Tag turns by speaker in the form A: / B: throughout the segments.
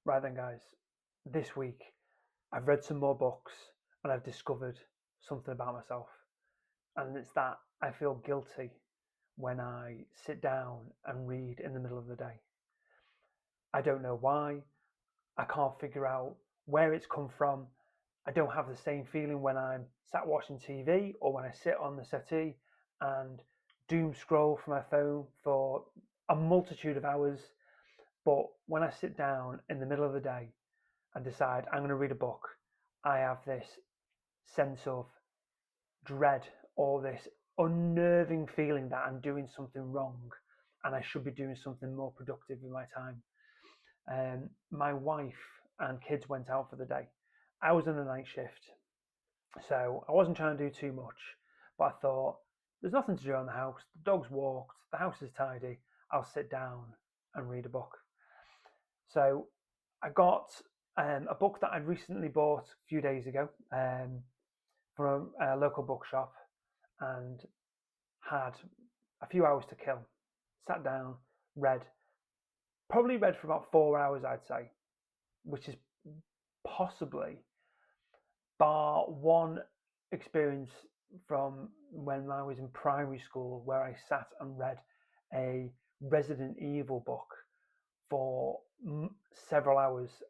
A: Right then, guys, this week I've read some more books and I've discovered something about myself. And it's that I feel guilty when I sit down and read in the middle of the day. I don't know why. I can't figure out where it's come from. I don't have the same feeling when I'm sat watching TV or when I sit on the settee and doom scroll from my phone for a multitude of hours. But when I sit down in the middle of the day and decide I'm going to read a book, I have this sense of dread or this unnerving feeling that I'm doing something wrong and I should be doing something more productive with my time. My wife and kids went out for the day. I was on a night shift, so I wasn't trying to do too much, but I thought there's nothing to do around the house. The dog's walked, the house is tidy. I'll sit down and read a book. So I got a book that I'd recently bought a few days ago from a local bookshop and had a few hours to kill. Sat down, read, probably read for about 4 hours, I'd say, which is possibly, bar one experience from when I was in primary school where I sat and read a Resident Evil book for several hours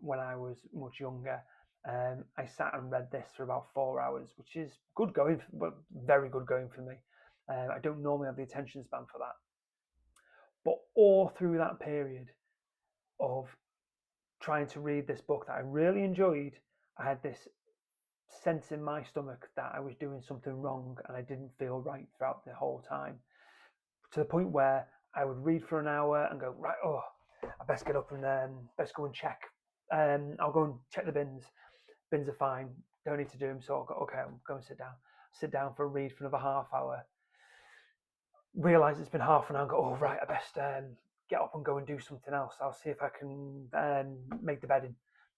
A: when I was much younger. I sat and read this for about 4 hours, which is good going, but very good going for me. I don't normally have the attention span for that. But all through that period of trying to read this book that I really enjoyed, I had this sense in my stomach that I was doing something wrong and I didn't feel right throughout the whole time. To the point where I would read for an hour and go, right, oh, I best get up and best go and check. I'll go and check the bins. Bins are fine. Don't need to do them. So I'll go, okay, I'm going to sit down. Sit down for a read for another half hour. Realise it's been half an hour and go, oh, right, I best get up and go and do something else. I'll see if I can make the bed.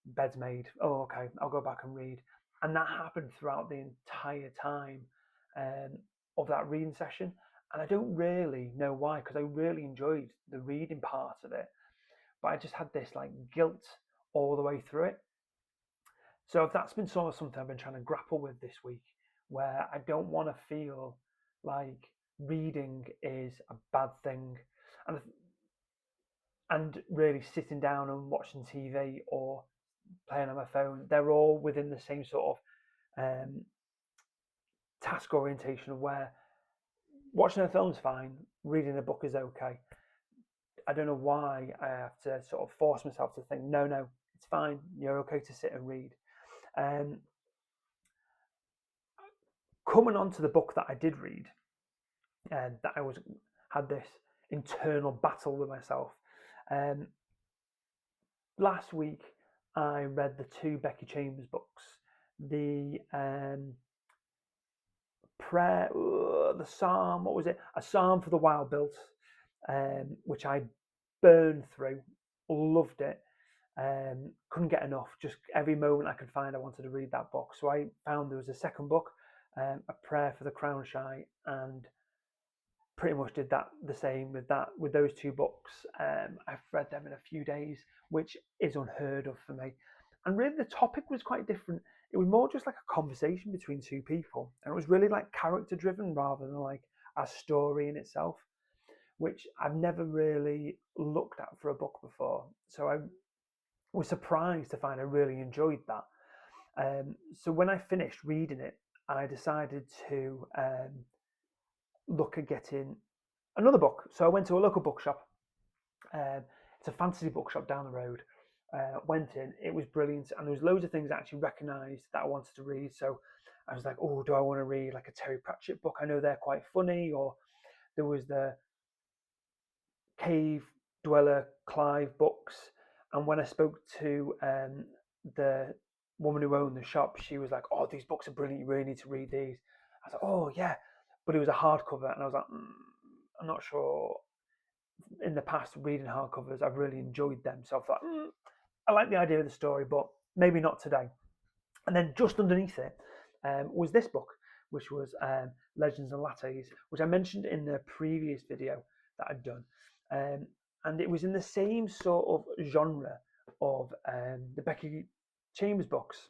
A: Bed's made. Oh, okay, I'll go back and read. And that happened throughout the entire time of that reading session. And I don't really know why, because I really enjoyed the reading part of it. But I just had this like guilt all the way through it. So that's been sort of something I've been trying to grapple with this week, where I don't want to feel like reading is a bad thing. And really sitting down and watching TV or playing on my phone, they're all within the same sort of task orientation of where watching a film's fine, reading a book is okay. I don't know why I have to sort of force myself to think, no, it's fine, you're okay to sit and read. Coming on to the book that I did read, that I had this internal battle with myself. Last week, I read the two Becky Chambers books, the prayer, the Psalm, what was it? A Psalm for the Wild Built, which I burned through, loved it, couldn't get enough. Just every moment I could find, I wanted to read that book. So I found there was a second book, A Prayer for the Crown Shy, and pretty much did that the same with those two books. I've read them in a few days, which is unheard of for me. And really, the topic was quite different. It was more just like a conversation between two people, and it was really like character driven rather than like a story in itself, which I've never really looked at for a book before. So I was surprised to find I really enjoyed that. So when I finished reading it, I decided to look at getting another book. So I went to a local bookshop. It's a fantasy bookshop down the road. Went in, it was brilliant, and there was loads of things I actually recognised that I wanted to read. So I was like, oh, do I want to read like a Terry Pratchett book? I know they're quite funny. Or there was the Cave Dweller Clive books. And when I spoke to the woman who owned the shop, she was like, oh, these books are brilliant, you really need to read these. I was like, oh yeah, but it was a hardcover, and I was like, I'm not sure. In the past, reading hardcovers, I've really enjoyed them, so I thought, I like the idea of the story, but maybe not today. And then just underneath it was this book, which was Legends Lattes, which I mentioned in the previous video that I'd done. And it was in the same sort of genre of the Becky Chambers books.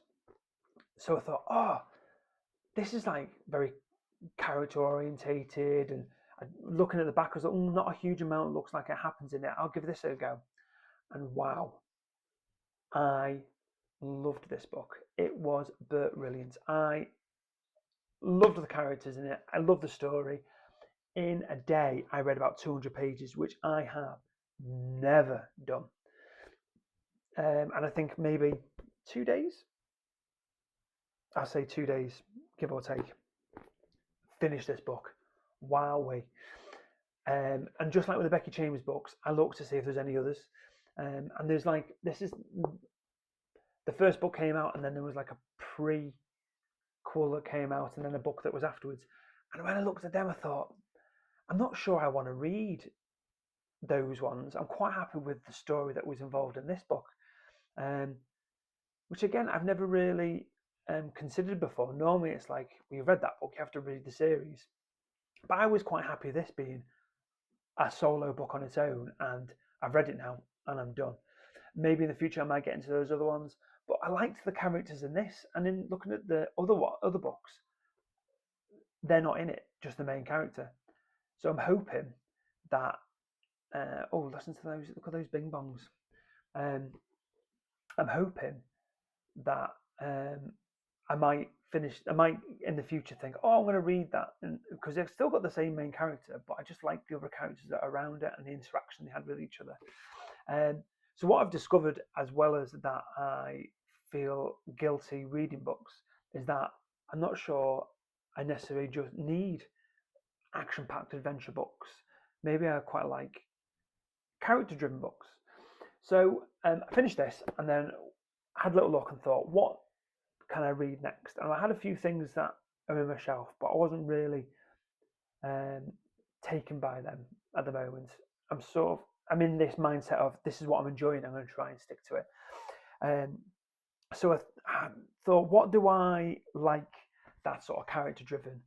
A: So I thought, oh, this is like very character orientated, and looking at the back, I was like, not a huge amount looks like it happens in it. I'll give this a go. And wow, I loved this book. It was brilliant. I loved the characters in it. I loved the story. In a day, I read about 200 pages, which I have never done. And I think maybe 2 days, I'll say 2 days, give or take, finish this book. Wowee. And just like with the Becky Chambers books, I looked to see if there's any others. And there's like, this is, the first book came out, and then there was like a prequel that came out, and then a book that was afterwards. And when I looked at them, I thought, I'm not sure I want to read those ones. I'm quite happy with the story that was involved in this book, which again, I've never really considered before. Normally it's like, when you've read that book, you have to read the series. But I was quite happy this being a solo book on its own, and I've read it now and I'm done. Maybe in the future I might get into those other ones, but I liked the characters in this, and in looking at the other books, they're not in it, just the main character. So I'm hoping that listen to those, look at those bing bongs. I'm hoping that I might in the future think, I'm going to read that, because they've still got the same main character, but I just like the other characters that are around it and the interaction they had with each other. So what I've discovered, as well as that I feel guilty reading books, is that I'm not sure I necessarily just need action-packed adventure books. Maybe I quite like character-driven books. So I finished this, and then had a little look and thought, what can I read next? And I had a few things that are in my shelf, but I wasn't really taken by them at the moment. I'm in this mindset of, this is what I'm enjoying, I'm going to try and stick to it. So I thought, what do I like that's sort of character driven?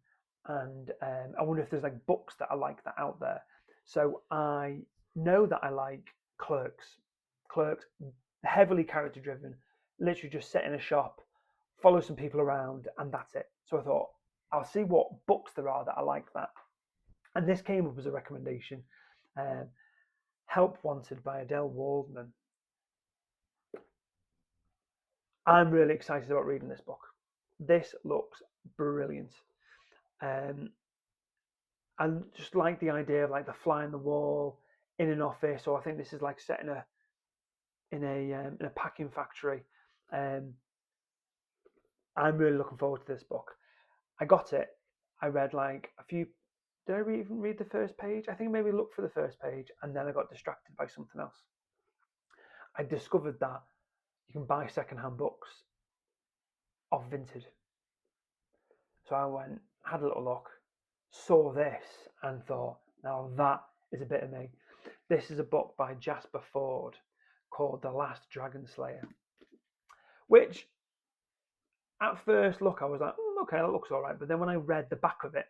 A: And I wonder if there's like books that I like that out there. So I know that I like Clerks, heavily character driven, literally just sit in a shop, follow some people around, and that's it. So I thought, I'll see what books there are that I like that. And this came up as a recommendation. Help Wanted by Adele Waldman. I'm really excited about reading this book. This looks brilliant. I just like the idea of like the fly on the wall in an office, or I think this is like set in a packing factory. I'm really looking forward to this book. I got it. I read like a few. Did I even read the first page? I think maybe look for the first page, and then I got distracted by something else. I discovered that you can buy secondhand books off Vinted. So I went, had a little look, saw this, and thought, now that is a bit of me. This is a book by Jasper Fforde called The Last Dragon Slayer, which at first look I was like, okay, that looks all right. But then when I read the back of it,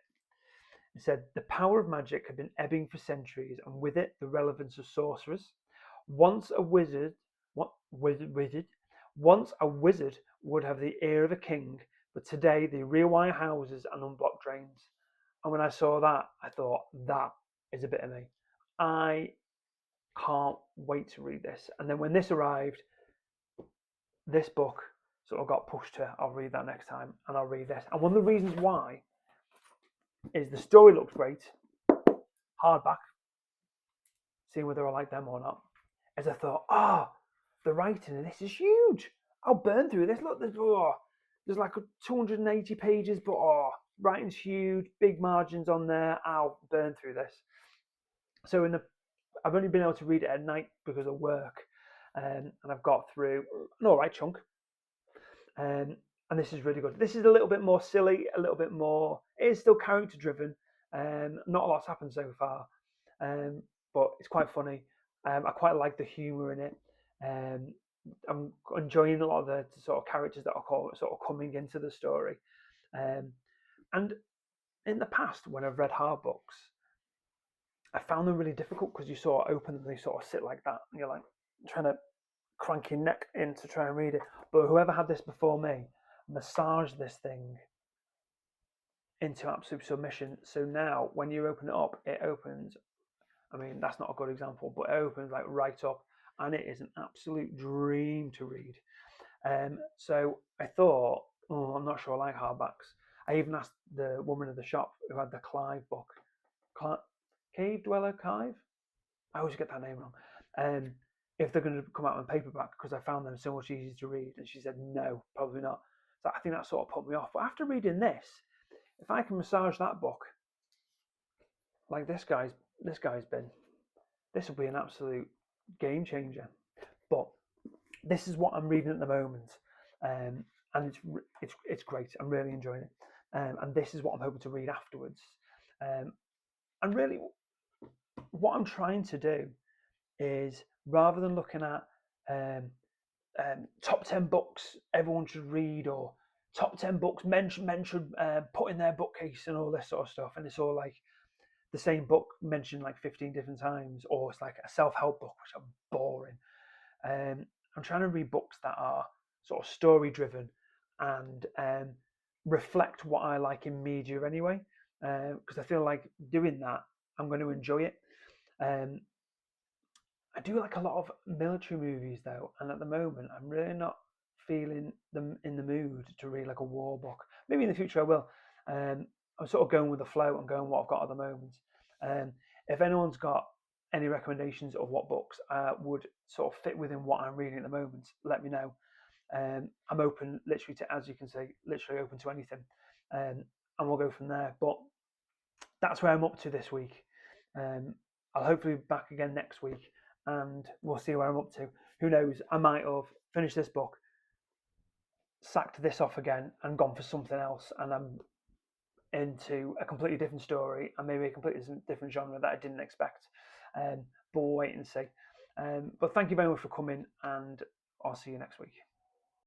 A: it said the power of magic had been ebbing for centuries, and with it the relevance of sorcerers. Once a wizard would have the ear of a king, but today they rewire houses and unblock drains. And when I saw that, I thought, that is a bit of me. I can't wait to read this. And then when this arrived, this book sort of got pushed to, I'll read that next time, and I'll read this. And one of the reasons why is the story looks great, hardback, seeing whether I like them or not, as I thought, the writing in this is huge. I'll burn through this. Look, there's like 280 pages, but writing's huge, big margins on there. I'll burn through this. So I've only been able to read it at night because of work, and I've got through an all right chunk. And this is really good. This is a little bit more silly, a little bit more. It is still character driven. Not a lot's happened so far, but it's quite funny. I quite like the humour in it. I'm enjoying a lot of the sort of characters that are sort of coming into the story. And in the past, when I've read hard books, I found them really difficult because you sort of open them and they sort of sit like that, and you're like trying to crank your neck in to try and read it. But whoever had this before me massaged this thing into absolute submission. So now when you open it up, it opens. I mean, that's not a good example, but it opens like right up, and it is an absolute dream to read. So I thought, oh, I'm not sure I like hardbacks. I even asked the woman at the shop who had the Clive book, Cave Dweller Clive. I always get that name wrong. If they're going to come out in paperback, because I found them so much easier to read, and she said no, probably not. So I think that sort of put me off. But after reading this, if I can massage that book like this guy's been, this will be an absolute game changer. But this is what I'm reading at the moment, and it's great. I'm really enjoying it, and this is what I'm hoping to read afterwards. And really, what I'm trying to do is, rather than looking at top 10 books everyone should read, or top 10 books men should put in their bookcase and all this sort of stuff, and it's all like the same book mentioned like 15 different times, or it's like a self-help book, which are boring. I'm trying to read books that are sort of story driven and reflect what I like in media anyway, because I feel like doing that, I'm going to enjoy it. I do like a lot of military movies though, and at the moment I'm really not feeling them in the mood to read like a war book. Maybe in the future I will. I'm sort of going with the flow and going what I've got at the moment. If anyone's got any recommendations of what books would sort of fit within what I'm reading at the moment, let me know. I'm open literally to, as you can see, literally open to anything, and we'll go from there. But that's where I'm up to this week. I'll hopefully be back again next week, and we'll see where I'm up to. Who knows? I might have finished this book, sacked this off again, and gone for something else, and I'm into a completely different story and maybe a completely different genre that I didn't expect. But we'll wait and see. But thank you very much for coming, and I'll see you next week.